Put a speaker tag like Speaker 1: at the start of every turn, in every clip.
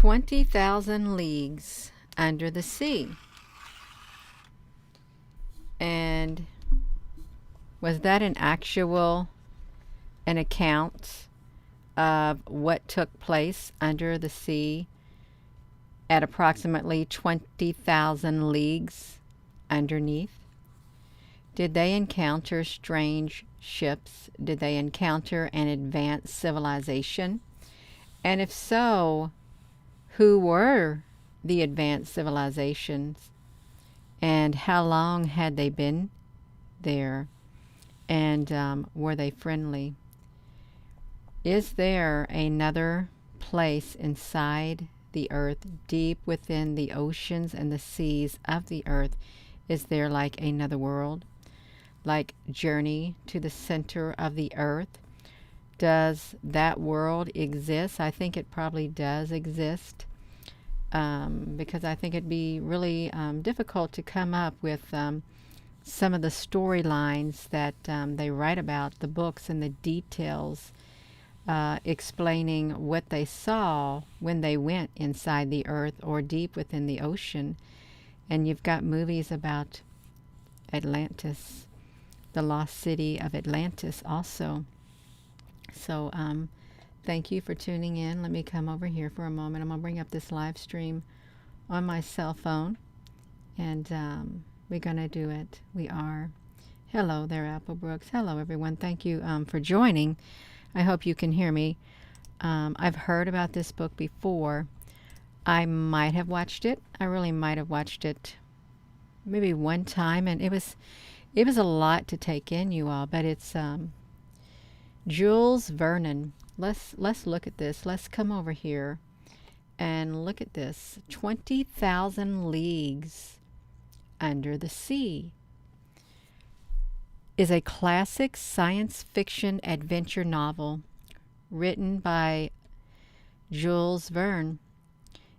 Speaker 1: 20,000 leagues under the sea. And was that an account of what took place under the sea at approximately 20,000 leagues underneath? Did they encounter strange ships? Did they encounter an advanced civilization? And if so, who were the advanced civilizations? And how long had they been there? And were they friendly? Is there another place inside the earth, deep within the oceans and the seas of the earth? Is there like another world? Like Journey to the Center of the Earth? Does that world exist? I think it probably does exist, because I think it'd be really difficult to come up with some of the storylines that they write about, the books and the details explaining what they saw when they went inside the earth or deep within the ocean. And you've got movies about Atlantis, the lost city of Atlantis also. So thank you for tuning in. Let me come over here for a moment. I'm going to bring up this live stream on my cell phone, and we're going to do it. We are. Hello there, Apple Brooks. Hello, everyone. Thank you for joining. I hope you can hear me. I've heard about this book before. I might have watched it. I really might have watched it maybe one time, and it was a lot to take in, you all. But it's Jules Vernon. Let's look at this. Let's come over here and look at this. 20,000 Leagues Under the Sea is a classic science fiction adventure novel written by Jules Verne.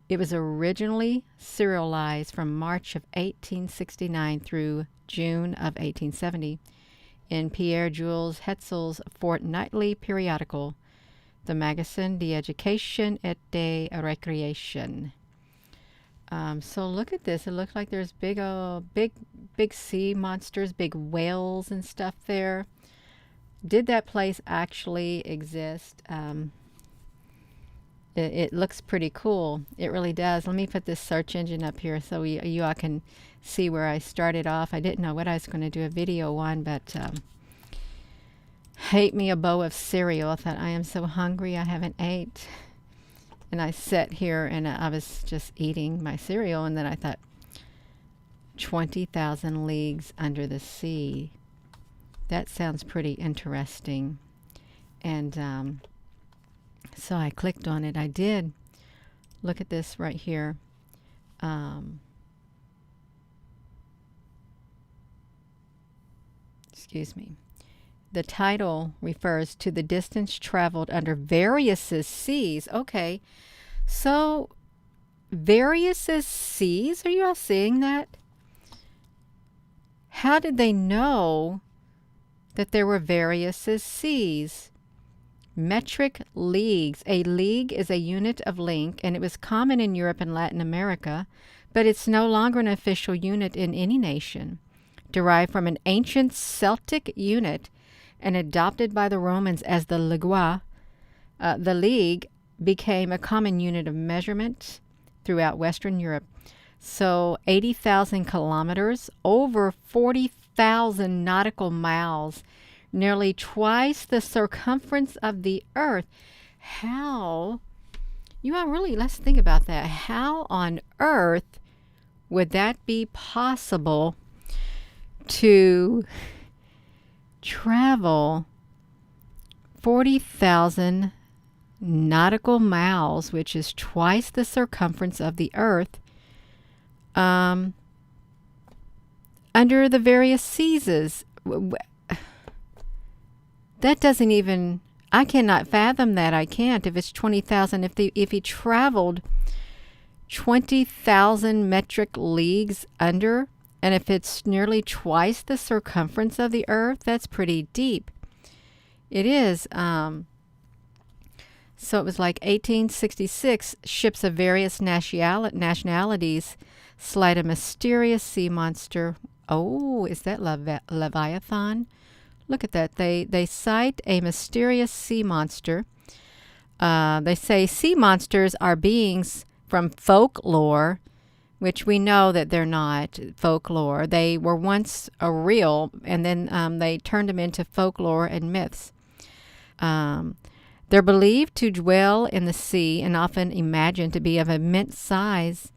Speaker 1: It was originally serialized from March of 1869 through June of 1870 in Pierre-Jules Hetzel's fortnightly periodical, the Magazine d'Education et de Recreation. So look at this. It looks like there's big sea monsters, big whales and stuff there. Did that place actually exist? It looks pretty cool. It really does. Let me put this search engine up here so you all can see where I started off. I didn't know what I was going to do a video on, but hate me a bowl of cereal. I thought, I am so hungry, I haven't ate. And I sat here and I was just eating my cereal, and then I thought, 20,000 Leagues Under the Sea. That sounds pretty interesting. And so I clicked on it. I did. Look at this right here. Excuse me. The title refers to the distance traveled under various seas. Okay, so various seas? Are you all seeing that? How did they know that there were various seas? Metric leagues. A league is a unit of length, and it was common in Europe and Latin America, but it's no longer an official unit in any nation. Derived from an ancient Celtic unit and adopted by the Romans as the legua, the league became a common unit of measurement throughout Western Europe. So 80,000 kilometers, over 40,000 nautical miles, nearly twice the circumference of the earth. How, you all really, let's think about that. How on earth would that be possible to travel 40,000 nautical miles, which is twice the circumference of the earth, under the various seas? That doesn't even, I cannot fathom that. I can't. If it's 20,000, if he traveled 20,000 metric leagues under, and if it's nearly twice the circumference of the earth, that's pretty deep. It is. So it was like 1866, ships of various nationalities sight a mysterious sea monster. Oh, is that Leviathan? Look at that. They cite a mysterious sea monster. They say sea monsters are beings from folklore, which we know that they're not folklore. They were once real, and then they turned them into folklore and myths. They're believed to dwell in the sea and often imagined to be of immense size.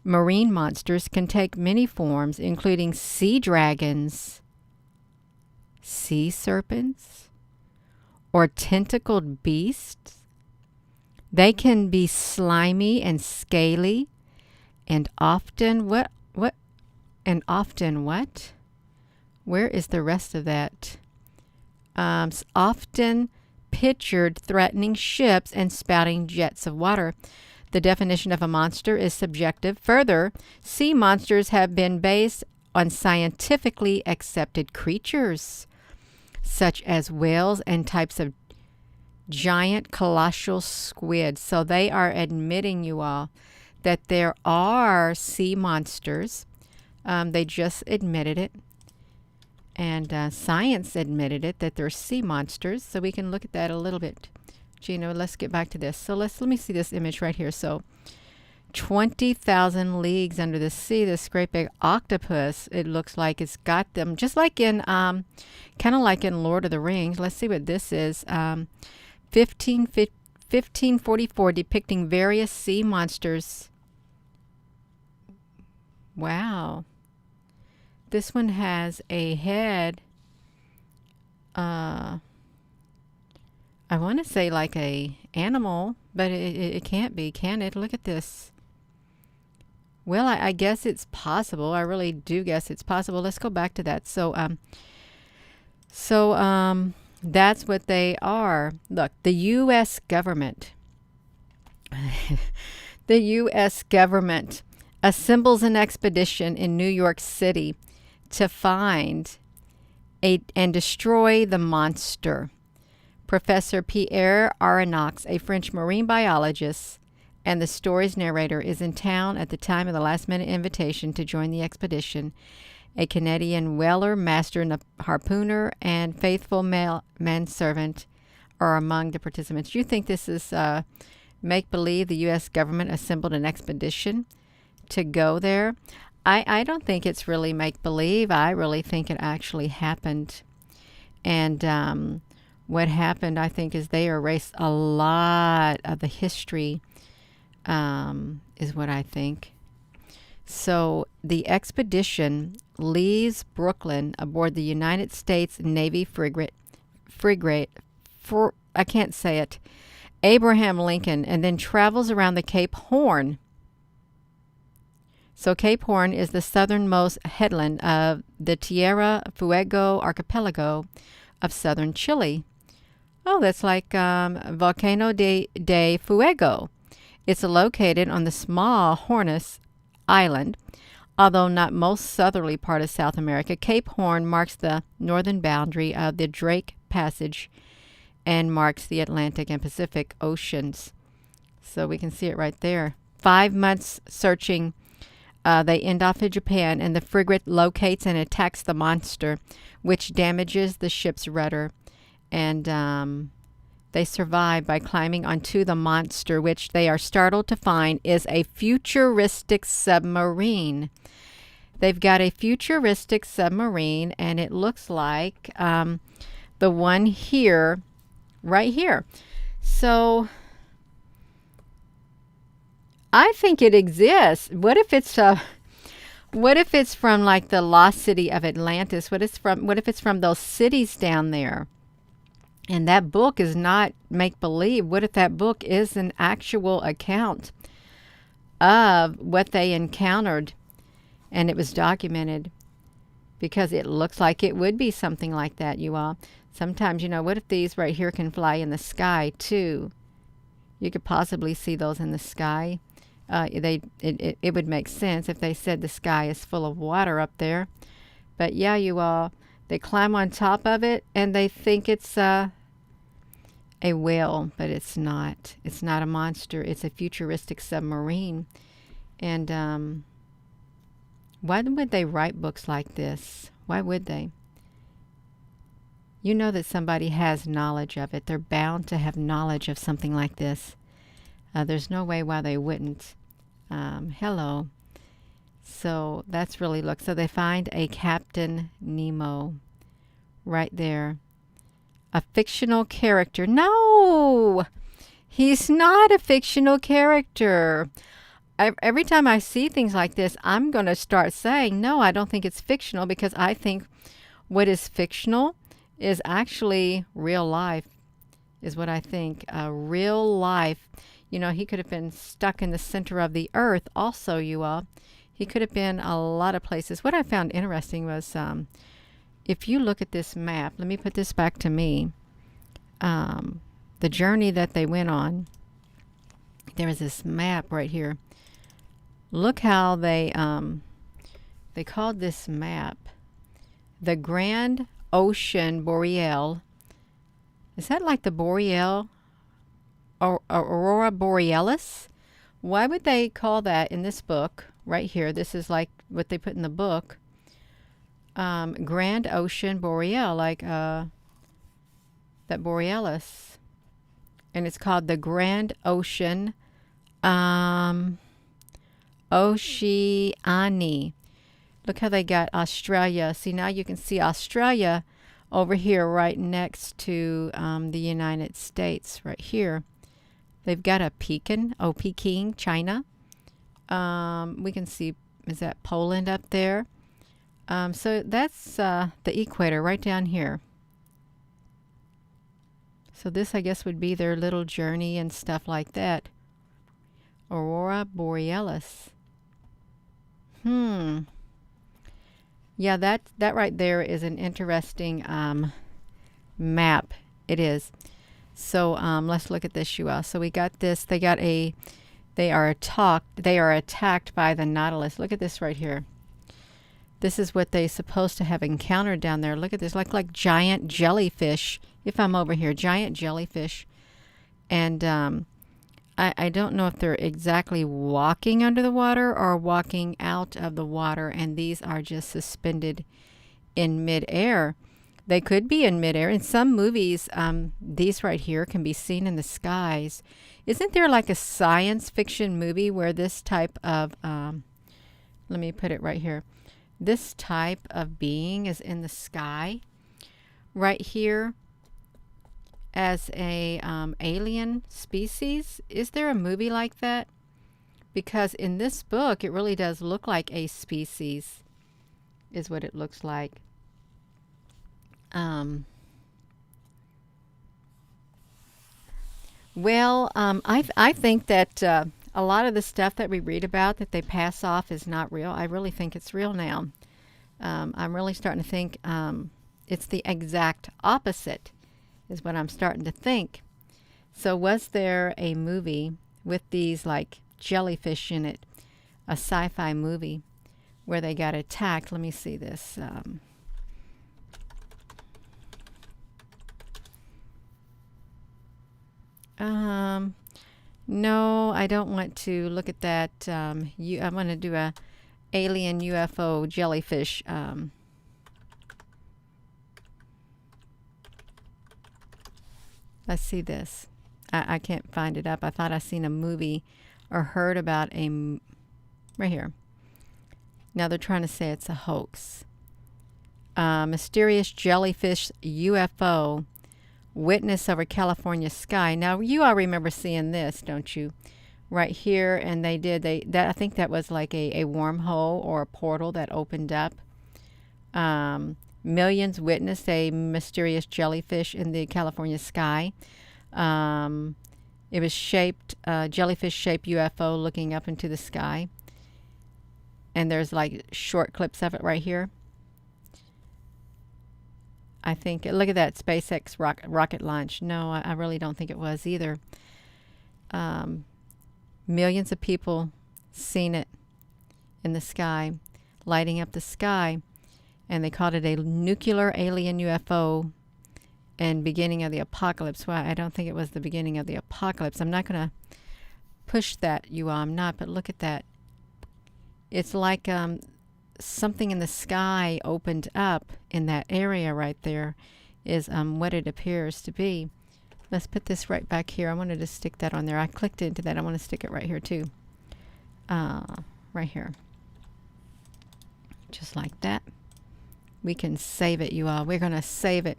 Speaker 1: Marine monsters can take many forms, including sea dragons, sea serpents, or tentacled beasts. They can be slimy and scaly, and often what? Where is the rest of that? Often pictured threatening ships and spouting jets of water. The definition of a monster is subjective. Further, sea monsters have been based on scientifically accepted creatures, such as whales and types of giant colossal squid. So they are admitting, you all, that there are sea monsters. They just admitted it. And science admitted it, that there are sea monsters. So we can look at that a little bit. Gina, let's get back to this. So let me see this image right here. So 20,000 leagues under the sea, this great big octopus, it looks like it's got them, just like in, kind of like in Lord of the Rings. Let's see what this is. 1544, depicting various sea monsters. Wow. This one has a head. I want to say like a animal, but it can't be, can it? Look at this. Well, I guess it's possible. I really do guess it's possible. Let's go back to that. So that's what they are. Look, the U.S. government. The U.S. government assembles an expedition in New York City to find and destroy the monster. Professor Pierre Aronnax, a French marine biologist and the story's narrator, is in town at the time of the last-minute invitation to join the expedition. A Canadian whaler, master and a harpooner, and faithful manservant are among the participants. Do you think this is make-believe? The U.S. government assembled an expedition to go there? I don't think it's really make-believe. I really think it actually happened. And what happened, I think, is they erased a lot of the history, is what I think. So the expedition leaves Brooklyn aboard the United States Navy frigate, I can't say it, Abraham Lincoln, and then travels around the Cape Horn. So Cape Horn is the southernmost headland of the Tierra Fuego archipelago of southern Chile. Oh, that's like Volcano de Fuego. It's located on the small Hornos Island. Although not most southerly part of South America, Cape Horn marks the northern boundary of the Drake Passage and marks the Atlantic and Pacific Oceans. So we can see it right there. 5 months searching. They end off in Japan, and the frigate locates and attacks the monster, which damages the ship's rudder. And they survive by climbing onto the monster, which they are startled to find is a futuristic submarine. They've got a futuristic submarine, and it looks like the one here, right here. So I think it exists. What if it's from like the lost city of Atlantis? What if it's from those cities down there? And that book is not make-believe. What if that book is an actual account of what they encountered, and it was documented? Because it looks like it would be something like that, you all. Sometimes, what if these right here can fly in the sky, too? You could possibly see those in the sky. It would make sense if they said the sky is full of water up there. But, yeah, you all, they climb on top of it, and they think it's a a whale, but it's not. It's not a monster. It's a futuristic submarine. And why would they write books like this? Why would they? You know that somebody has knowledge of it. They're bound to have knowledge of something like this. There's no way why they wouldn't. Hello. So that's really, look. So they find a Captain Nemo right there. A fictional character. No! He's not a fictional character. Every time I see things like this, I'm going to start saying, no, I don't think it's fictional, because I think what is fictional is actually real life, is what I think. Real life. You know, he could have been stuck in the center of the earth also, you all. He could have been a lot of places. What I found interesting was, if you look at this map, let me put this back to me. The journey that they went on, there is this map right here. Look how they called this map the Grand Ocean Boreal. Is that like the Boreal or Aurora Borealis? Why would they call that in this book right here? This is like what they put in the book. Grand Ocean Boreal, like that Borealis. And it's called the Grand Ocean Oceani. Look how they got Australia. See, now you can see Australia over here right next to the United States right here. They've got a Peking, China. We can see, is that Poland up there? So that's the equator right down here. So this, I guess, would be their little journey and stuff like that. Aurora Borealis. Yeah, that right there is an interesting map. It is. So let's look at this, you all. So we got this. They are attacked by the Nautilus. Look at this right here. This is what they're supposed to have encountered down there. Look at this, like giant jellyfish. If I'm over here, giant jellyfish. And I don't know if they're exactly walking under the water or walking out of the water, and these are just suspended in midair. They could be in midair. In some movies, these right here can be seen in the skies. Isn't there like a science fiction movie where this type of, let me put it right here, this type of being is in the sky right here as a alien species? Is there a movie like that? Because in this book, it really does look like a species, is what it looks like. I think that a lot of the stuff that we read about that they pass off is not real. I really think it's real now. I'm really starting to think it's the exact opposite, is what I'm starting to think. So was there a movie with these like jellyfish in it, a sci-fi movie where they got attacked? Let me see this. No, I don't want to look at that. I want to do a alien UFO jellyfish. Let's see this. I can't find it up. I thought I seen a movie or heard about right here. Now they're trying to say it's a hoax. Mysterious jellyfish UFO witness over California sky. Now you all remember seeing this, don't you? Right here, and I think that was like a wormhole or a portal that opened up. Millions witnessed a mysterious jellyfish in the California sky. It was jellyfish-shaped UFO looking up into the sky. And there's like short clips of it right here. I think, look at that, SpaceX rocket launch. No, I really don't think it was either. Millions of people seen it in the sky, lighting up the sky. And they called it a nuclear alien UFO. and beginning of the apocalypse. Well, I don't think it was the beginning of the apocalypse. I'm not going to push that, you all. I'm not, but look at that. It's like something in the sky opened up in that area right there is what it appears to be. Let's put this right back here. I wanted to stick that on there. I clicked into that. I want to stick it right here too. Right here. Just like that. We can save it, you all. We're going to save it.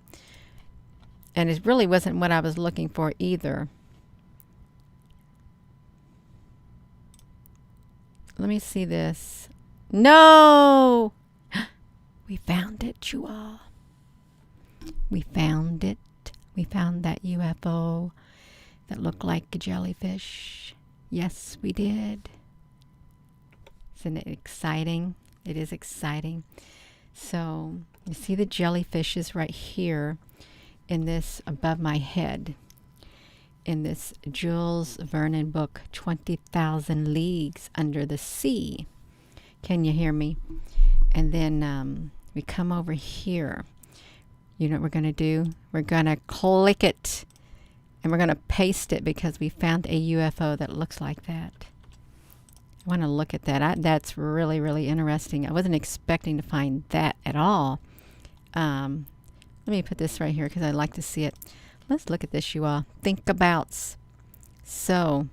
Speaker 1: And it really wasn't what I was looking for either. Let me see this. No! We found it, you all. We found it. We found that UFO that looked like a jellyfish. Yes, we did. Isn't it exciting? It is exciting. So, you see the jellyfishes right here in this above my head. In this Jules Vernon book, 20,000 Leagues Under the Sea. Can you hear me? And then we come over here. You know what we're going to do? We're going to click it. And we're going to paste it because we found a UFO that looks like that. I want to look at that. That's really, really interesting. I wasn't expecting to find that at all. Let me put this right here because I'd like to see it. Let's look at this, you all. Think abouts. So,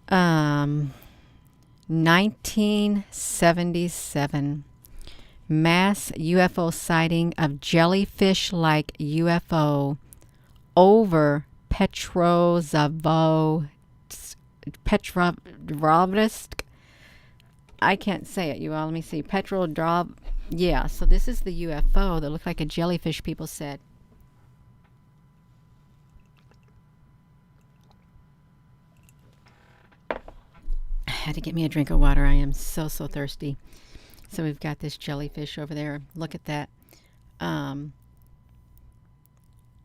Speaker 1: 1977. Mass UFO sighting of jellyfish-like UFO over Petrovsk. I can't say it, you all. Let me see. Yeah, so this is the UFO that looked like a jellyfish, people said. I had to get me a drink of water. I am so thirsty. So we've got this jellyfish over there. Look at that.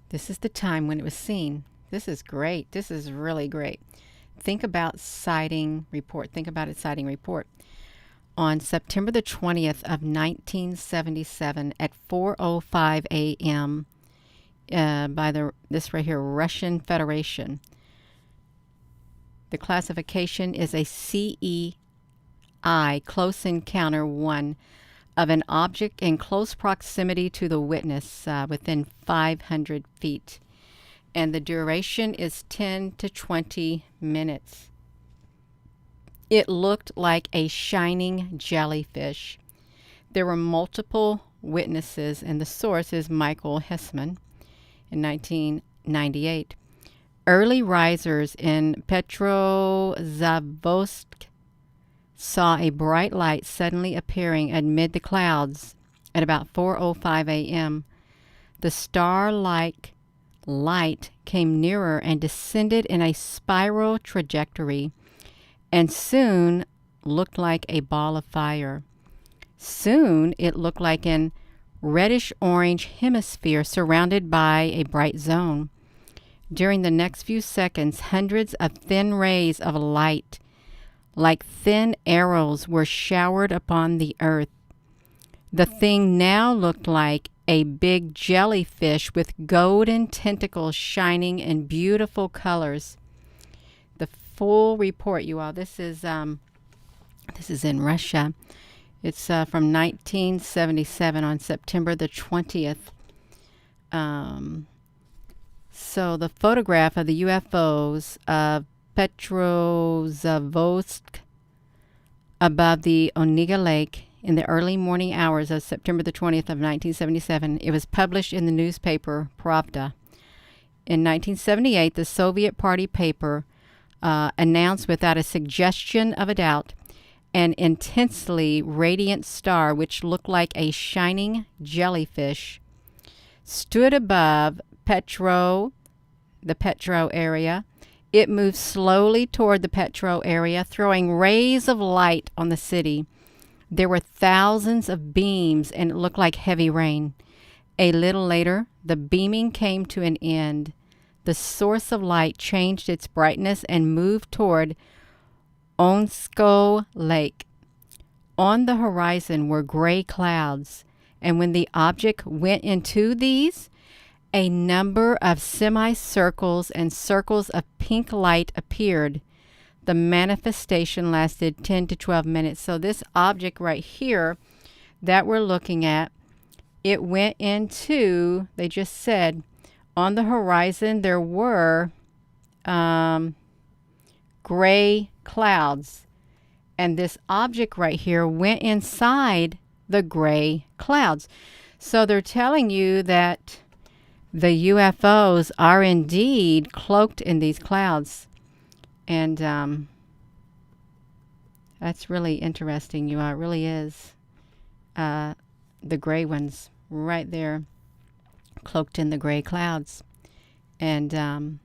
Speaker 1: This is the time when it was seen. This is great. This is really great. Think about sighting report. Think about its sighting report. On September the 20th of 1977 at 4:05 a.m. By this right here, Russian Federation. The classification is a CEI, Close Encounter 1, of an object in close proximity to the witness within 500 feet. And the duration is 10 to 20 minutes. It looked like a shining jellyfish. There were multiple witnesses, and the source is Michael Hessman in 1998. Early risers in Petrovsk saw a bright light suddenly appearing amid the clouds at about 4:05 a.m. The star-like light came nearer and descended in a spiral trajectory and soon looked like a ball of fire. Soon it looked like an reddish-orange hemisphere surrounded by a bright zone. During the next few seconds, hundreds of thin rays of light, like thin arrows, were showered upon the earth. The thing now looked like a big jellyfish with golden tentacles shining in beautiful colors. The full report, you all. This is in Russia. It's from 1977 on September the 20th. So the photograph of the UFOs of Petrovsk above the Onega Lake in the early morning hours of September the 20th of 1977. It was published in the newspaper Pravda. In 1978, the Soviet Party paper announced without a suggestion of a doubt an intensely radiant star which looked like a shining jellyfish stood above the Petro area. It moved slowly toward the Petro area, throwing rays of light on the city. There were thousands of beams, and it looked like heavy rain. A little later, the beaming came to an end. The source of light changed its brightness and moved toward Onsko Lake. On the horizon were gray clouds, and when the object went into these, A number of semicircles and circles of pink light appeared. The manifestation lasted 10 to 12 minutes. So this object right here that we're looking at, it went into, they just said, on the horizon there were gray clouds. And this object right here went inside the gray clouds. So they're telling you that the UFOs are indeed cloaked in these clouds. And that's really interesting, you all. It really is. The gray ones right there, cloaked in the gray clouds. And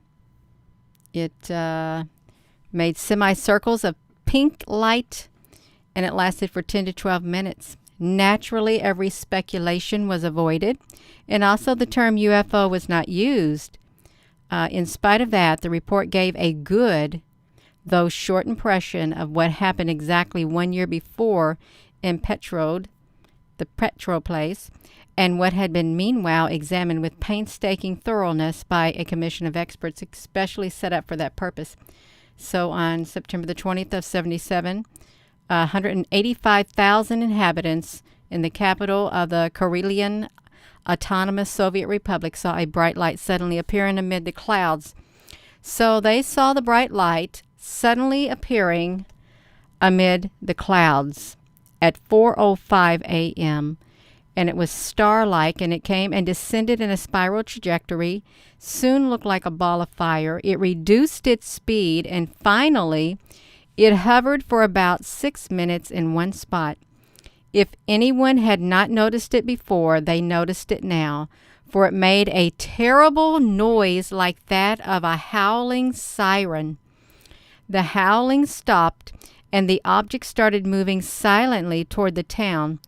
Speaker 1: it made semicircles of pink light, and it lasted for 10 to 12 minutes. Naturally, every speculation was avoided, and also the term UFO was not used. In spite of that, the report gave a good, though short, impression of what happened exactly 1 year before in Petrode, the Petro place, and what had been meanwhile examined with painstaking thoroughness by a commission of experts especially set up for that purpose. So on September the 20th of 77, 185,000 inhabitants in the capital of the Karelian Autonomous Soviet Republic saw a bright light suddenly appearing amid the clouds. So they saw the bright light suddenly appearing amid the clouds at 4:05 a.m., and it was star-like, and it came and descended in a spiral trajectory, soon looked like a ball of fire. It reduced its speed, and finally it hovered for about 6 minutes in one spot. If anyone had not noticed it before, they noticed it now, for it made a terrible noise like that of a howling siren. The howling stopped, and the object started moving silently toward the town.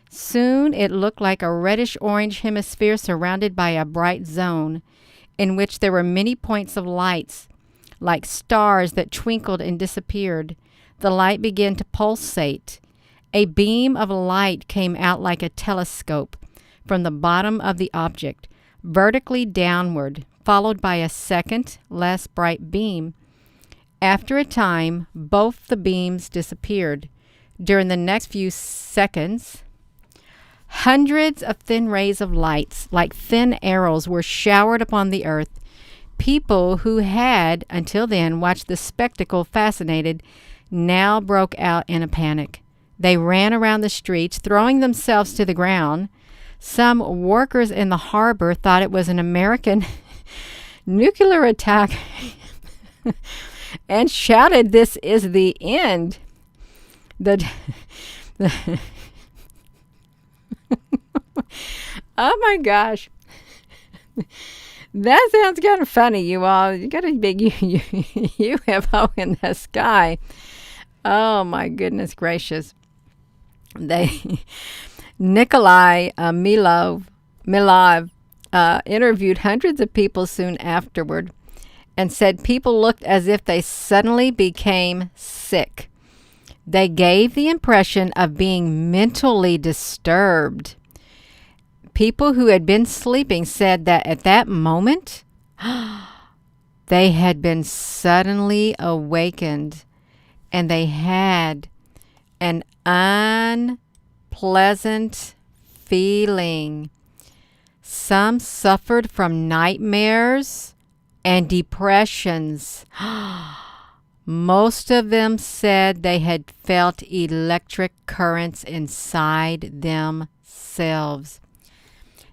Speaker 1: Soon it looked like a reddish-orange hemisphere surrounded by a bright zone, in which there were many points of lights, like stars that twinkled and disappeared. The light began to pulsate. A beam of light came out like a telescope from the bottom of the object, vertically downward, followed by a second, less bright beam. After a time, both the beams disappeared. During the next few seconds, hundreds of thin rays of lights, like thin arrows, were showered upon the earth. People who had, until then, watched the spectacle fascinated, now broke out in a panic. They ran around the streets, throwing themselves to the ground. Some workers in the harbor thought it was an American nuclear attack and shouted, "This is the end." Oh my gosh. That sounds kind of funny, you all. You got a big UFO in the sky. Oh my goodness gracious. Nikolai Milov interviewed hundreds of people soon afterward and said people looked as if they suddenly became sick. They gave the impression of being mentally disturbed. People who had been sleeping said that at that moment, they had been suddenly awakened, and they had an unpleasant feeling. Some suffered from nightmares and depressions. Most of them said they had felt electric currents inside themselves.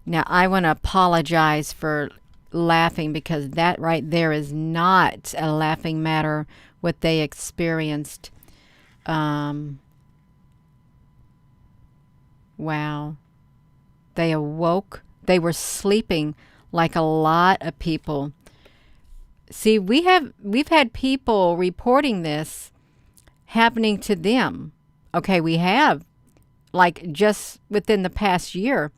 Speaker 1: Now, I want to apologize for laughing, because that right there is not a laughing matter, what they experienced. Wow. They awoke. They were sleeping like a lot of people. See, we've had people reporting this happening to them. Okay, we have. Like just within the past year.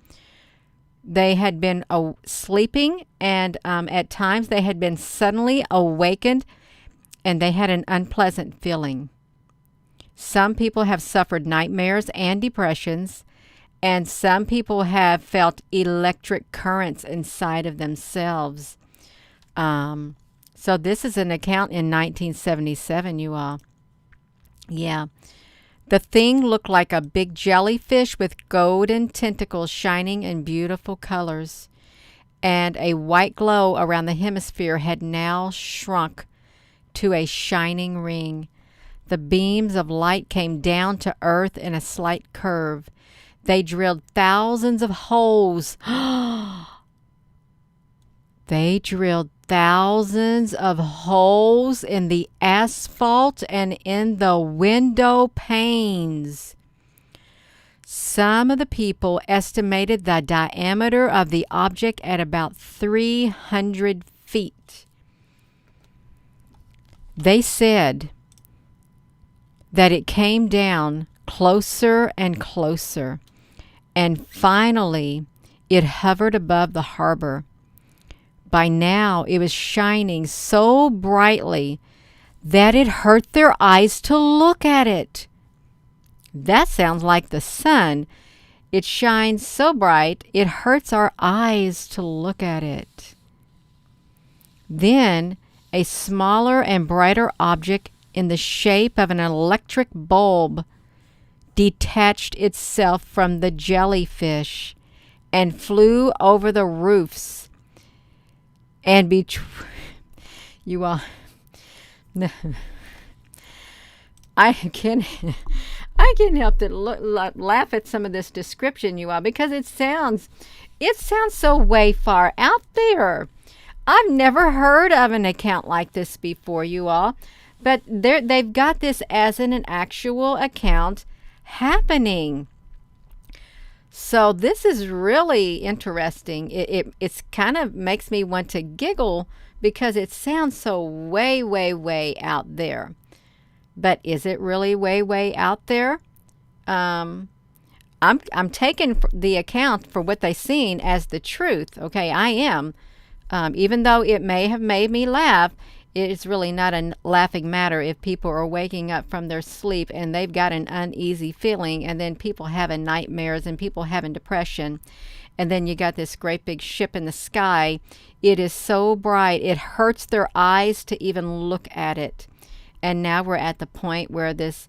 Speaker 1: They had been sleeping, and at times they had been suddenly awakened, and they had an unpleasant feeling. Some people have suffered nightmares and depressions, And some people have felt electric currents inside of themselves. So this is an account in 1977, you all. Yeah. The thing looked like a big jellyfish with golden tentacles shining in beautiful colors, and a white glow around the hemisphere had now shrunk to a shining ring. The beams of light came down to earth in a slight curve. They drilled thousands of holes. They drilled thousands of holes in the asphalt and in the window panes. Some of the people estimated the diameter of the object at about 300 feet. They said that it came down closer and closer, and finally it hovered above the harbor. By now it was shining so brightly that it hurt their eyes to look at it. That sounds like the sun. It shines so bright it hurts our eyes to look at it. Then a smaller and brighter object in the shape of an electric bulb detached itself from the jellyfish and flew over the roofs and you all I can't help but laugh at some of this description, you all, because it sounds so way far out there. I've never heard of an account like this before, you all, but they've got this as an actual account happening. So this is really interesting. It's kind of makes me want to giggle because it sounds so way, way, way out there. But is it really way, way out there? I'm taking the account for what they've seen as the truth. Okay, I am. Even though it may have made me laugh, it's really not a laughing matter if people are waking up from their sleep and they've got an uneasy feeling, and then people having nightmares and people having depression, and then you got this great big ship in the sky. It is so bright it hurts their eyes to even look at it. And now we're at the point where this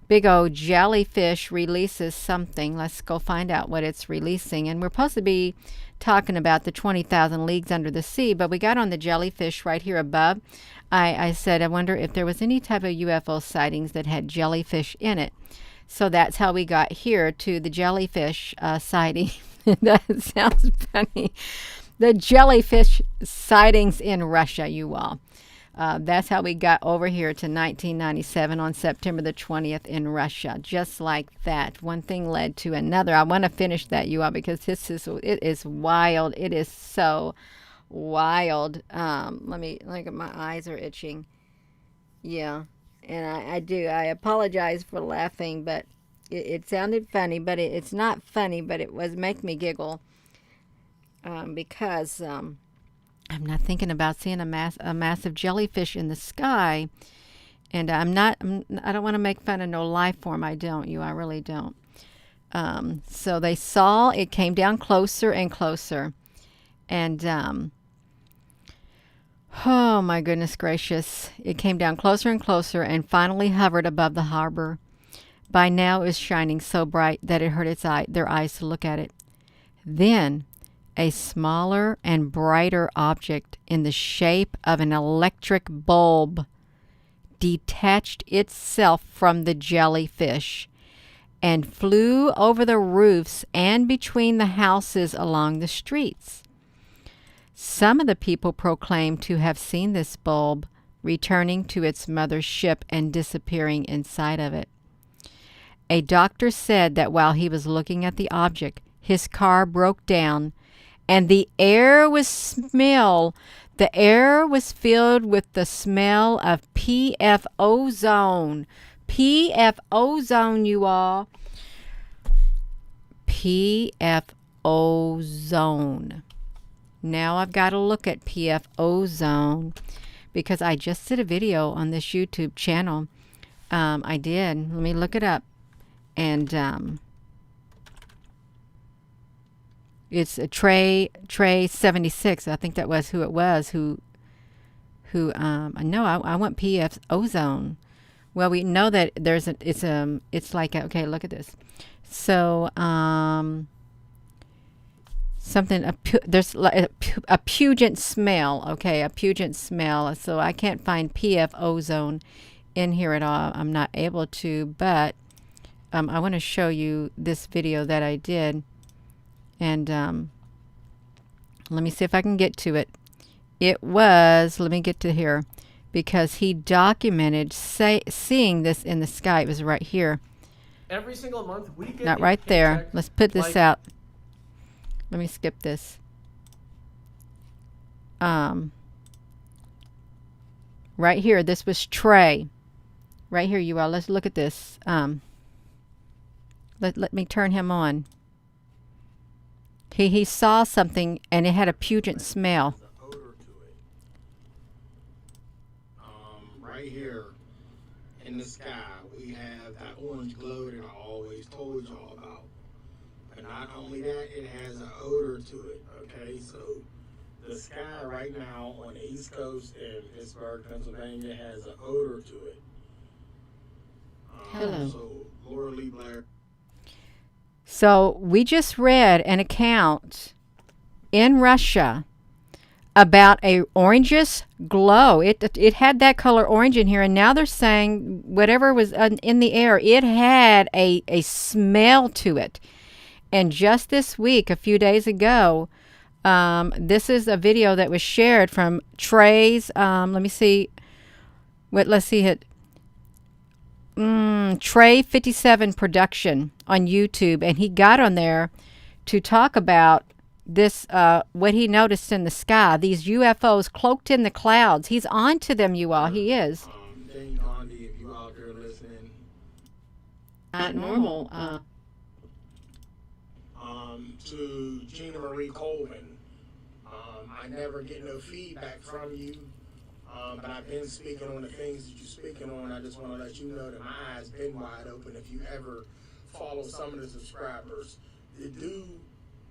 Speaker 1: big old jellyfish releases something. Let's go find out what it's releasing. And we're supposed to be talking about the 20,000 leagues under the sea, but we got on the jellyfish right here above. I said, I wonder if there was any type of UFO sightings that had jellyfish in it. So that's how we got here to the jellyfish sighting. That sounds funny. The jellyfish sightings in Russia, you all. That's how we got over here to 1997 on September the 20th in Russia. Just like that. One thing led to another. I want to finish that, you all, because it is wild. It is so wild. Let me look at my eyes are itching. Yeah. And I do. I apologize for laughing, but it sounded funny, but it's not funny, but it was make me giggle because I'm not thinking about seeing a massive jellyfish in the sky, and I don't want to make fun of no life form. I really don't. So they saw it came down closer and closer, and oh my goodness gracious, it came down closer and closer, and finally hovered above the harbor. By now it was shining so bright that it hurt their eyes to look at it. Then a smaller and brighter object in the shape of an electric bulb detached itself from the jellyfish and flew over the roofs and between the houses along the streets. Some of the people proclaimed to have seen this bulb returning to its mother's ship and disappearing inside of it. A doctor said that while he was looking at the object, his car broke down, and the air was filled with the smell of PF ozone. PF ozone, you all. PF ozone. Now I've got to look at PF ozone because I just did a video on this YouTube channel. I did. Let me look it up. And It's a Trey 76. I think that was who it was. No, I want PF ozone. Well, we know that it's like okay, look at this. So there's like a pungent smell. Okay, a pungent smell. So I can't find PF ozone in here at all. I'm not able to, but I want to show you this video that I did, and let me see if I can get to it. Let me get to here, because he documented seeing this in the sky. It was right here.
Speaker 2: Every single month we get
Speaker 1: not right there. Let's put this out. Let me skip this. Right here, this was Trey. Right here you are. Let's look at this. Let me turn him on. He saw something and it had a pungent smell.
Speaker 3: Right here in the sky, we have that orange glow that I always told y'all about. But not only that, it has an odor to it. Okay, so the sky right now on the East Coast in Pittsburgh, Pennsylvania, has an odor to it.
Speaker 1: Hello.
Speaker 3: So Laura Lee Blair.
Speaker 1: So we just read an account in Russia about a orangish glow. It had that color orange in here, and now they're saying whatever was in the air, it had a smell to it. And just this week, a few days ago, this is a video that was shared from Trey's. Let me see. Let's see it. Trey 57 production on YouTube, and he got on there to talk about this, what he noticed in the sky, these UFOs cloaked in the clouds. He's on to them, you all. He is.
Speaker 3: Jane Gandhi, if you out there listening.
Speaker 1: Not normal.
Speaker 3: To Gina Marie Colvin. I never get no feedback from you. But I've been speaking on the things that you're speaking on. I just want to let you know that my eyes been wide open. If you ever follow some of the subscribers that do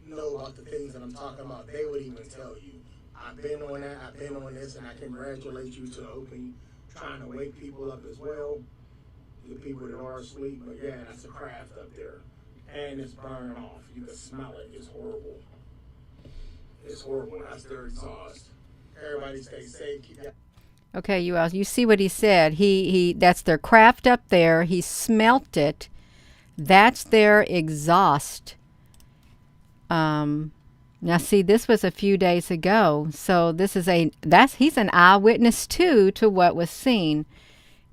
Speaker 3: know about the things that I'm talking about, they would even tell you. I've been on that, I've been on this, and I congratulate you to trying to wake people up as well, the people that are asleep. But yeah, that's a craft up there. And it's burning off. You can smell it. It's horrible. It's horrible. That's their exhaust. Everybody stay safe. Keep that.
Speaker 1: Okay, you see what he said. He that's their craft up there. He smelt it. That's their exhaust. Now see, this was a few days ago. So this is he's an eyewitness too to what was seen.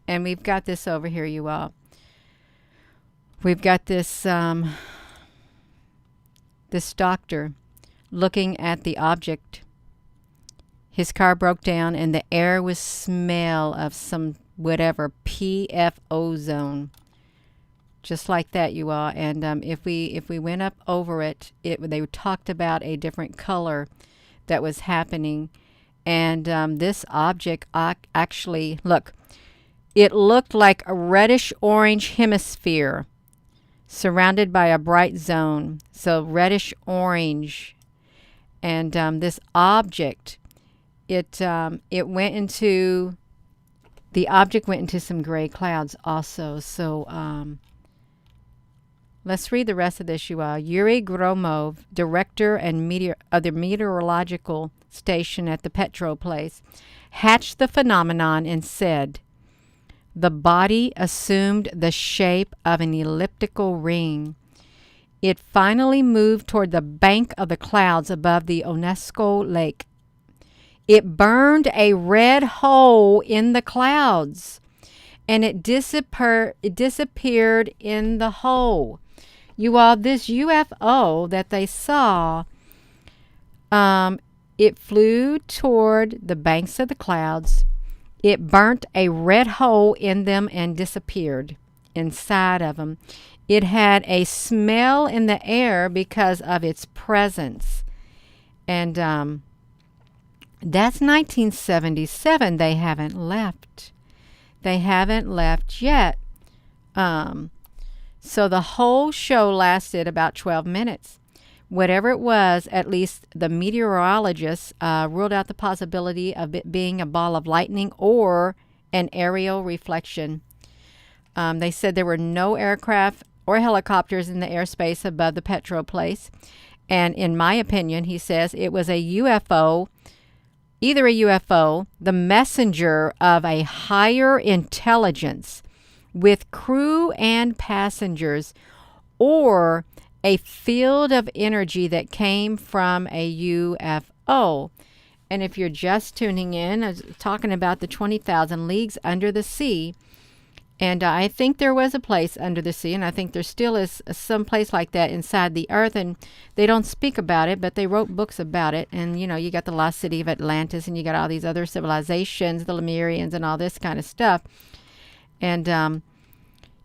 Speaker 1: And we've got this over here, you all. We've got this this doctor looking at the object. His car broke down and the air was smell of some whatever PF ozone. Just like that, you all. And if we went up over it, they talked about a different color that was happening. And this object actually, look, it looked like a reddish orange hemisphere surrounded by a bright zone. So reddish orange. And this object, the object went into some gray clouds also. So let's read the rest of this, you all. Yuri Gromov, director and of the meteorological station at the Petro place, hatched the phenomenon and said, the body assumed the shape of an elliptical ring. It finally moved toward the bank of the clouds above the Onesko Lake. It burned a red hole in the clouds, and it disappeared in the hole. You all, this UFO that they saw, it flew toward the banks of the clouds. It burnt a red hole in them and disappeared inside of them. It had a smell in the air because of its presence. And that's 1977. They haven't left. They haven't left yet. So the whole show lasted about 12 minutes. Whatever it was, at least the meteorologists ruled out the possibility of it being a ball of lightning or an aerial reflection. They said there were no aircraft or helicopters in the airspace above the petrol place. And in my opinion, he says it was a UFO, either a UFO, the messenger of a higher intelligence with crew and passengers, or a field of energy that came from a UFO. And if you're just tuning in, I was talking about the 20,000 leagues under the sea. And I think there was a place under the sea, and I think there still is some place like that inside the earth. And they don't speak about it, but they wrote books about it. And, you know, you got the lost city of Atlantis, and you got all these other civilizations, the Lemurians, and all this kind of stuff. And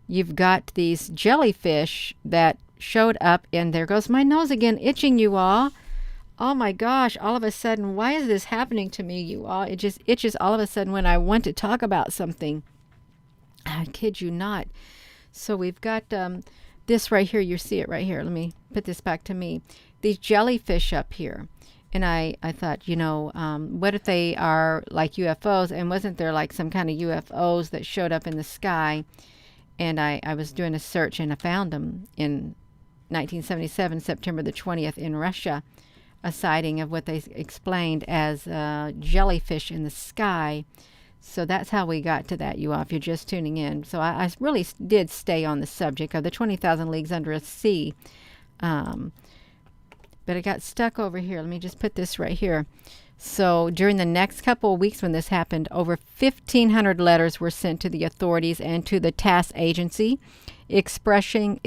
Speaker 1: you've got these jellyfish that showed up, and there goes my nose again, itching, you all. Oh my gosh, all of a sudden, why is this happening to me, you all? It just itches all of a sudden when I want to talk about something. I kid you not. So we've got this right here. You see it right here. Let me put this back to me. These jellyfish up here. And I thought, you know, what if they are like UFOs? And wasn't there like some kind of UFOs that showed up in the sky? And I was doing a search, and I found them in 1977, September the 20th, in Russia, a sighting of what they explained as jellyfish in the sky. So that's how we got to that, you all, if you're just tuning in. So I really did stay on the subject of the 20,000 leagues under a sea. But I got stuck over here. Let me just put this right here. So during the next couple of weeks when this happened, over 1,500 letters were sent to the authorities and to the task agency expressing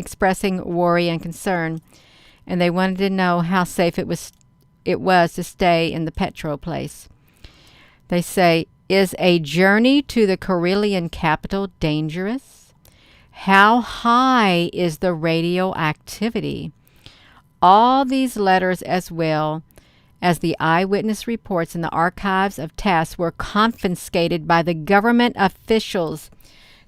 Speaker 1: worry and concern. And they wanted to know how safe it was to stay in the petrol place. They say, is a journey to the Karelian capital dangerous? How high is the radioactivity? All these letters, as well as the eyewitness reports in the archives of tasks, were confiscated by the government officials.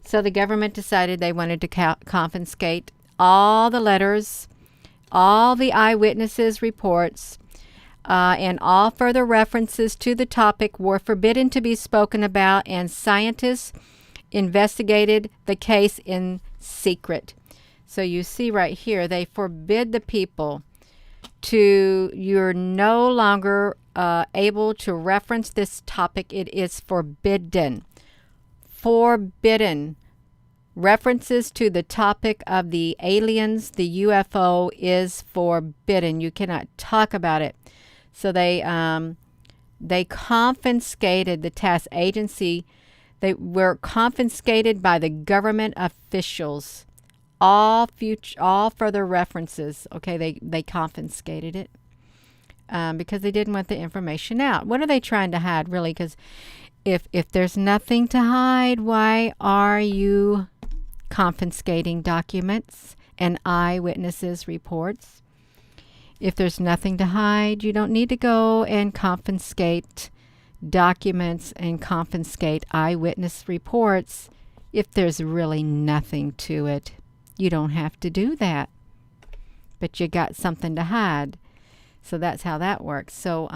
Speaker 1: So the government decided they wanted to confiscate all the letters, all the eyewitnesses' reports, and all further references to the topic were forbidden to be spoken about, and scientists investigated the case in secret. So you see right here, they forbid the people you're no longer able to reference this topic. It is forbidden. Forbidden. References to the topic of the aliens, the UFO, is forbidden. You cannot talk about it. So they confiscated the task agency. They were confiscated by the government officials. All further references. Okay, they confiscated it because they didn't want the information out. What are they trying to hide, really? Because if there's nothing to hide, why are you confiscating documents and eyewitnesses' reports? If there's nothing to hide, you don't need to go and confiscate documents and confiscate eyewitness reports. If there's really nothing to it, you don't have to do that. But you got something to hide. So that's how that works. So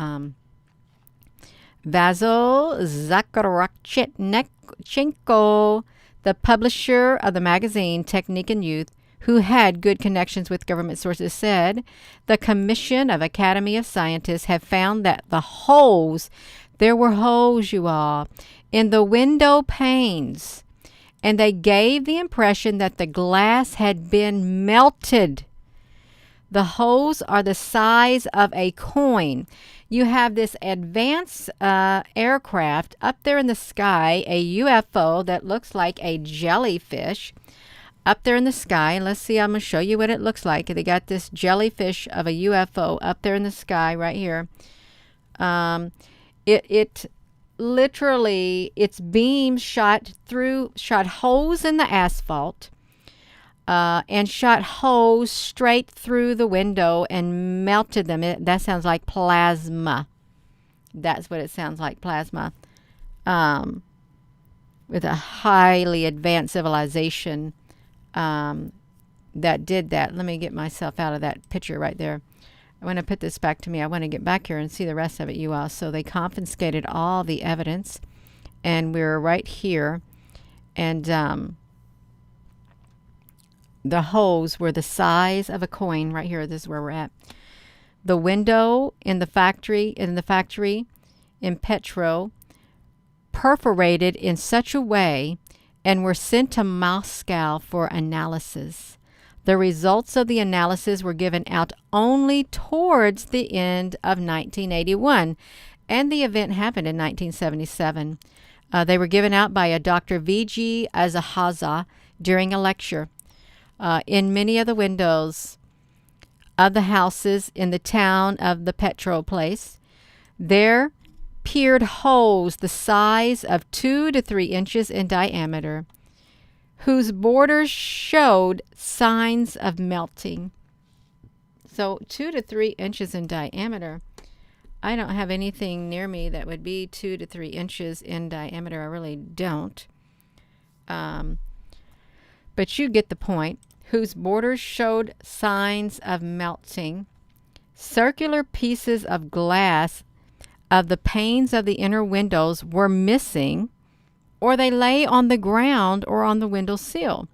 Speaker 1: Vasyl Zakharchenko, the publisher of the magazine Technique and Youth, who had good connections with government sources, said the Commission of Academy of Scientists have found that there were holes, you all, in the window panes, and they gave the impression that the glass had been melted. The holes are the size of a coin. You have this advanced aircraft up there in the sky, a UFO that looks like a jellyfish up there in the sky. And let's see, I'm going to show you what it looks like. They got this jellyfish of a UFO up there in the sky right here. It literally, its beams shot holes in the asphalt and shot holes straight through the window and melted them. That sounds like plasma. That's what it sounds like, plasma. With a highly advanced civilization that did that. Let me get myself out of that picture right there. I want to put this back to me. I want to get back here and see the rest of it, you all. So they confiscated all the evidence, and we're right here. And the holes were the size of a coin. Right here, this is where we're at. The window in the factory in Petro perforated in such a way and were sent to Moscow for analysis. The results of the analysis were given out only towards the end of 1981, and the event happened in 1977. They were given out by a Dr. V.G. Azahaza during a lecture. In many of the windows of the houses in the town of the Petro Place, there peered holes the size of 2 to 3 inches in diameter, whose borders showed signs of melting. So 2 to 3 inches in diameter. I don't have anything near me that would be 2 to 3 inches in diameter. I really don't. But you get the point. Whose borders showed signs of melting. Circular pieces of glass of the panes of the inner windows were missing, or they lay on the ground or on the window sill.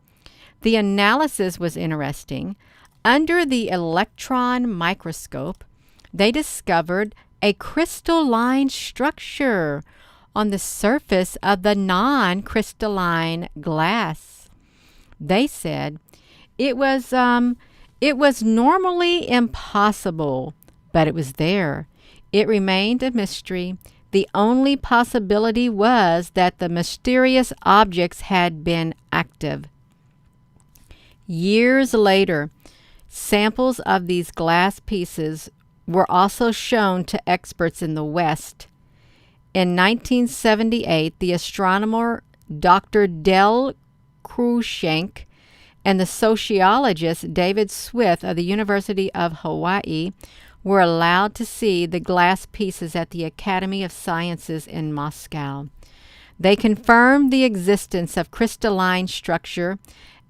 Speaker 1: The analysis was interesting. Under the electron microscope, they discovered a crystalline structure on the surface of the non-crystalline glass. They said it was normally impossible, but it was there. It remained a mystery. The only possibility was that the mysterious objects had been active. Years later, samples of these glass pieces were also shown to experts in the West. In 1978, the astronomer Dr. Del Cruikshank and the sociologist David Swift of the University of Hawaii were allowed to see the glass pieces at the Academy of Sciences in Moscow. They confirmed the existence of crystalline structure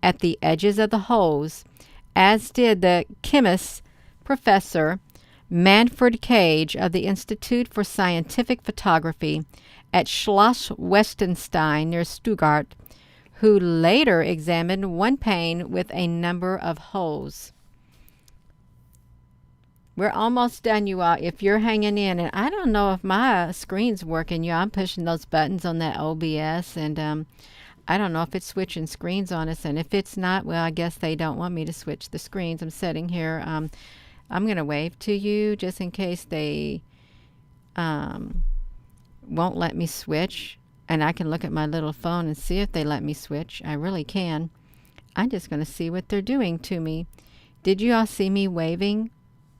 Speaker 1: at the edges of the holes, as did the chemist Professor Manfred Cage of the Institute for Scientific Photography at Schloss Westenstein near Stuttgart, who later examined one pane with a number of holes. We're almost done, you all. If you're hanging in, and I don't know if my screen's working, I'm pushing those buttons on that OBS, and I don't know if it's switching screens on us, and if it's not, well, I guess they don't want me to switch the screens. I'm sitting here. I'm going to wave to you just in case they won't let me switch, and I can look at my little phone and see if they let me switch. I really can. I'm just going to see what they're doing to me. Did you all see me waving?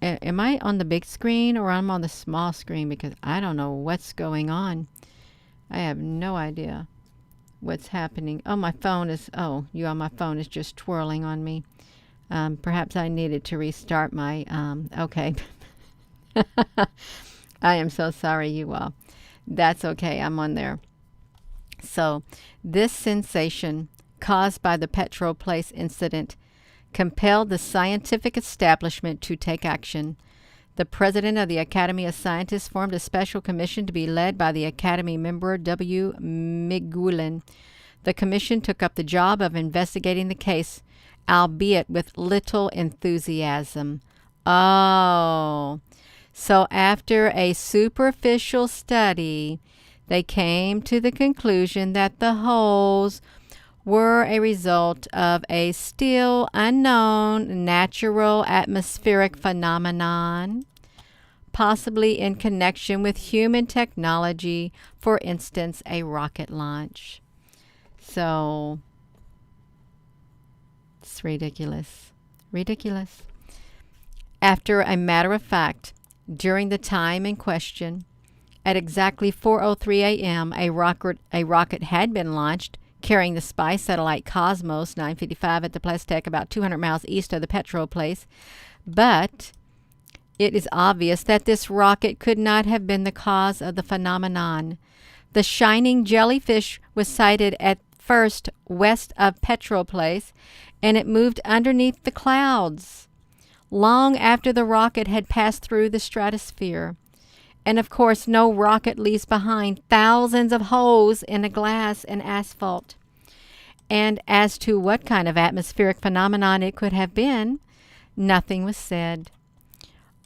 Speaker 1: Am I on the big screen or I'm on the small screen? Because I don't know what's going on. I have no idea what's happening. Oh, my phone is just twirling on me. Perhaps I needed to restart my, okay. I am so sorry, you all. That's okay. I'm on there. So this sensation caused by the Petro Place incident compelled the scientific establishment to take action. The president of the Academy of Scientists formed a special commission to be led by the Academy member W. Migulin. The commission took up the job of investigating the case, albeit with little enthusiasm. Oh, so after a superficial study, they came to the conclusion that the holes were a result of a still unknown natural atmospheric phenomenon, possibly in connection with human technology, for instance, a rocket launch. So, it's ridiculous. Ridiculous. After a matter of fact, during the time in question, at exactly 4:03 a.m., a rocket had been launched carrying the spy satellite Cosmos 955 at the Plestek, about 200 miles east of the Petro Place. But it is obvious that this rocket could not have been the cause of the phenomenon. The shining jellyfish was sighted at first west of Petro Place, and it moved underneath the clouds. long after the rocket had passed through the stratosphere. And of course, no rocket leaves behind thousands of holes in the glass and asphalt. And as to what kind of atmospheric phenomenon it could have been, nothing was said.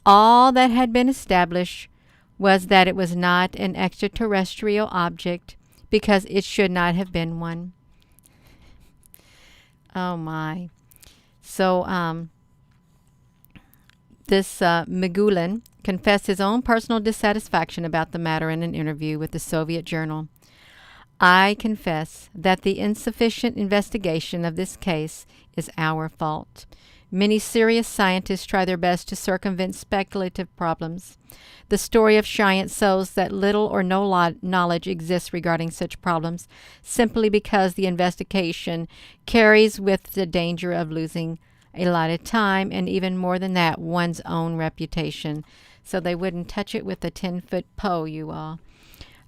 Speaker 1: All that had been established was that it was not an extraterrestrial object because it should not have been one. Oh my. So this Migulin confessed his own personal dissatisfaction about the matter in an interview with the Soviet journal. I confess that the insufficient investigation of this case is our fault. Many serious scientists try their best to circumvent speculative problems. The story of science shows that little or no knowledge exists regarding such problems, simply because the investigation carries with the danger of losing a lot of time, and even more than that, one's own reputation. So they wouldn't touch it with a 10-foot pole, you all.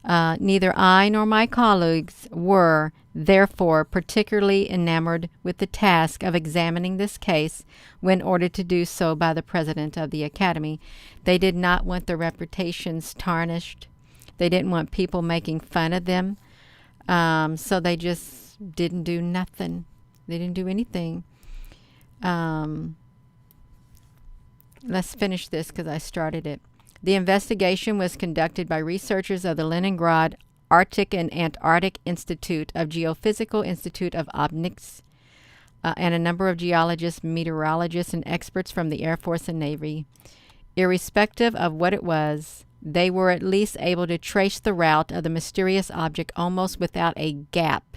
Speaker 1: Neither I nor my colleagues were, therefore, particularly enamored with the task of examining this case when ordered to do so by the president of the Academy. They did not want their reputations tarnished. They didn't want people making fun of them. So they just didn't do nothing. They didn't do anything. Let's finish this because I started it. The investigation was conducted by researchers of the Leningrad Arctic and Antarctic Institute of Geophysical Institute of Optics and a number of geologists, meteorologists, and experts from the Air Force and Navy. Irrespective of what it was, they were at least able to trace the route of the mysterious object almost without a gap.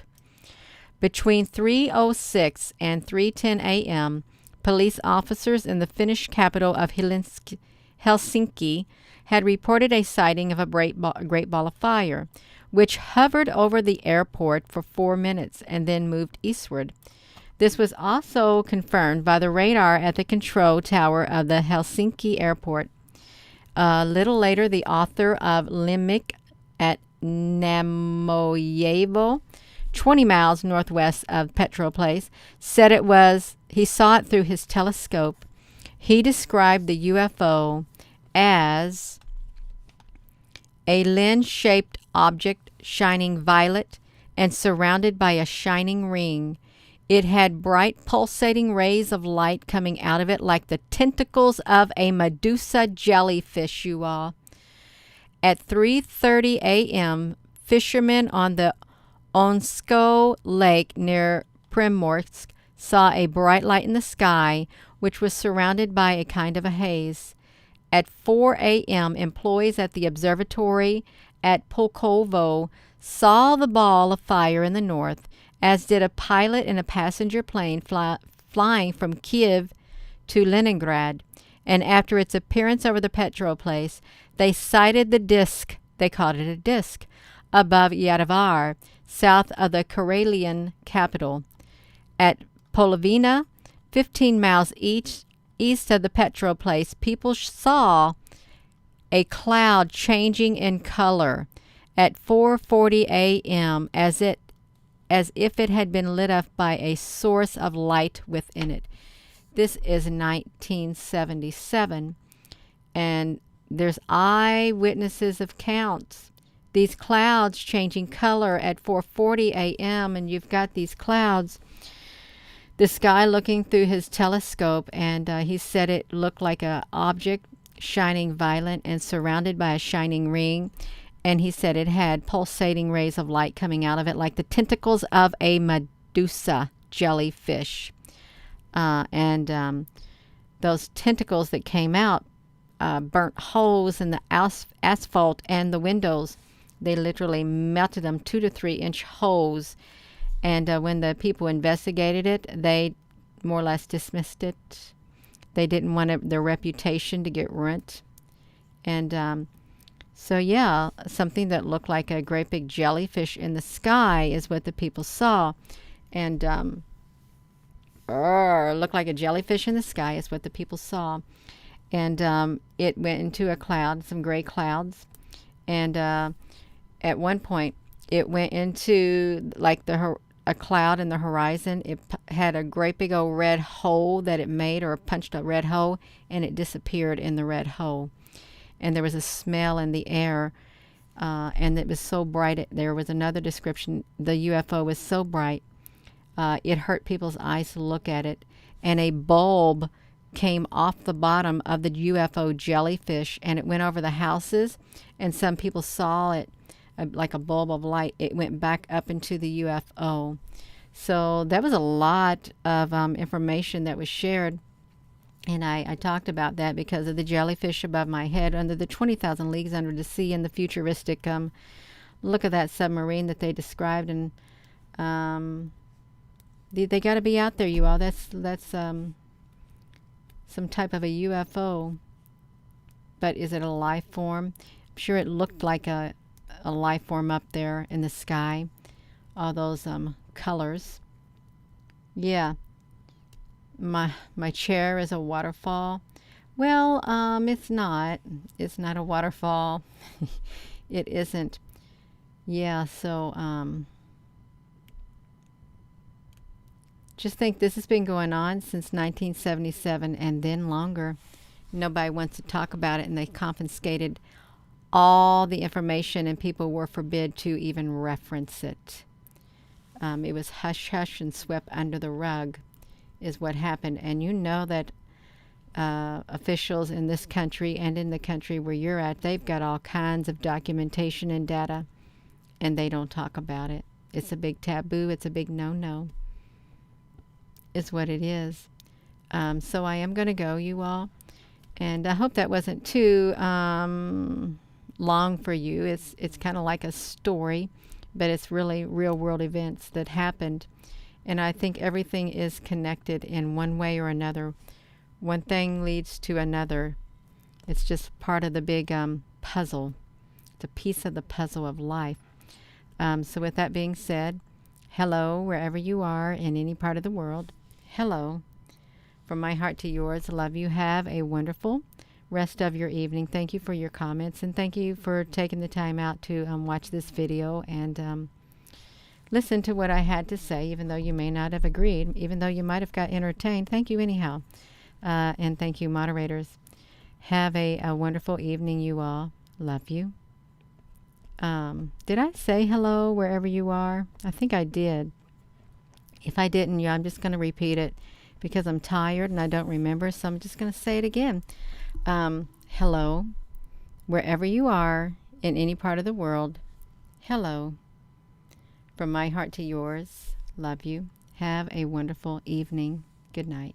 Speaker 1: Between 3:06 and 3:10 a.m., police officers in the Finnish capital of Helsinki had reported a sighting of a great ball of fire, which hovered over the airport for 4 minutes and then moved eastward. This was also confirmed by the radar at the control tower of the Helsinki airport. A little later, the author of Limik at Namoyevo, 20 miles northwest of Petroplace, said he saw it through his telescope. He described the UFO as a lens-shaped object shining violet and surrounded by a shining ring. It had bright pulsating rays of light coming out of it like the tentacles of a Medusa jellyfish, you all. At 3:30 a.m., fishermen on the Onsko Lake near Primorsk saw a bright light in the sky, which was surrounded by a kind of a haze. At 4 a.m., employees at the observatory at Pulkovo saw the ball of fire in the north, as did a pilot in a passenger plane flying from Kiev to Leningrad. And after its appearance over the Petroplace, they sighted the disk, they called it a disk, above Yerevar, south of the Karelian capital. At Polovina, 15 miles east of the Petroplace, people saw a cloud changing in color at 4:40 a.m. as if it had been lit up by a source of light within it. This is 1977, and there's eyewitnesses of counts. These clouds changing color at 4:40 a.m., and you've got these clouds. This guy looking through his telescope, and he said it looked like an object shining violet and surrounded by a shining ring. And he said it had pulsating rays of light coming out of it like the tentacles of a Medusa jellyfish. Those tentacles that came out burnt holes in the asphalt and the windows. They literally melted them 2 to 3 inch holes. And when the people investigated it, they more or less dismissed it. They didn't want their reputation to get ruined. And so, yeah, something that looked like a great big jellyfish in the sky is what the people saw. And looked like a jellyfish in the sky is what the people saw. And it went into a cloud, some gray clouds. And at one point, it went into like a cloud in the horizon. It had a great big old red hole that it made, or punched a red hole, and it disappeared in the red hole. And there was a smell in the air, and it was so bright. There was another description. The UFO was so bright, it hurt people's eyes to look at it. And a bulb came off the bottom of the UFO jellyfish, and it went over the houses, and some people saw it like a bulb of light. It went back up into the UFO. So that was a lot of information that was shared. And I talked about that because of the jellyfish above my head under the 20,000 leagues under the sea, and the futuristic look at that submarine that they described. And they got to be out there, you all. That's some type of a UFO. But is it a life form? I'm sure it looked like a life form up there in the sky. All those colors. Yeah. My chair is a waterfall. Well, it's not. It's not a waterfall. It isn't. Yeah, so just think, this has been going on since 1977 and then longer. Nobody wants to talk about it, and they confiscated all the information, and people were forbid to even reference it. It was hush hush and swept under the rug is what happened. And you know that officials in this country and in the country where you're at, they've got all kinds of documentation and data, and they don't talk about it. It's a big taboo. It's a big no-no. Is what it is. So I am going to go, you all. And I hope that wasn't too long for you. It's kind of like a story, but it's really real-world events that happened. And I think everything is connected in one way or another. One thing leads to another. It's just part of the big puzzle. It's a piece of the puzzle of life. So with that being said, hello, wherever you are in any part of the world. Hello. From my heart to yours, love you. Have a wonderful rest of your evening. Thank you for your comments, and thank you for taking the time out to watch this video and listen to what I had to say, even though you may not have agreed, even though you might have got entertained. Thank you anyhow. And thank you, moderators. Have a wonderful evening, you all. Love you. Did I say hello wherever you are? I think I did. If I didn't, yeah, I'm just going to repeat it because I'm tired and I don't remember, so I'm just going to say it again. Hello, wherever you are in any part of the world. Hello. From my heart to yours, love you. Have a wonderful evening. Good night.